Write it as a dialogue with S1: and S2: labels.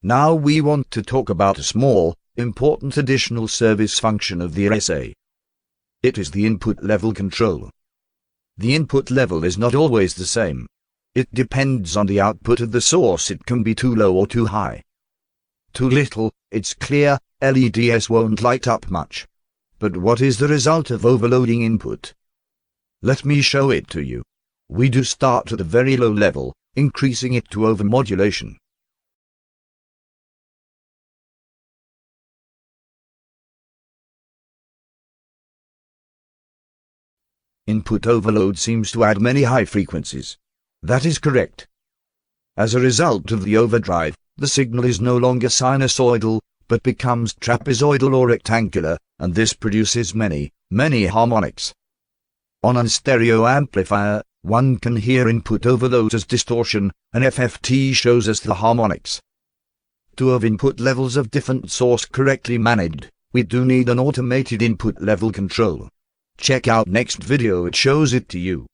S1: Now we want to talk about a small, important additional service function of the oszi. It is the input level control. The input level is not always the same. It depends on the output of the source. It can be too low or too high. Too little, it's clear, LEDs won't light up much. But what is the result of overloading input? Let me show it to you. We do start at a very low level, increasing it to overmodulation. Input overload seems to add many high frequencies. That is correct. As a result of the overdrive, the signal is no longer sinusoidal, but becomes trapezoidal or rectangular, and this produces many harmonics. On a stereo amplifier, one can hear input overload as distortion, and FFT shows us the harmonics. To have input levels of different source correctly managed, we do need an automated input level control. Check out next video, it shows it to you.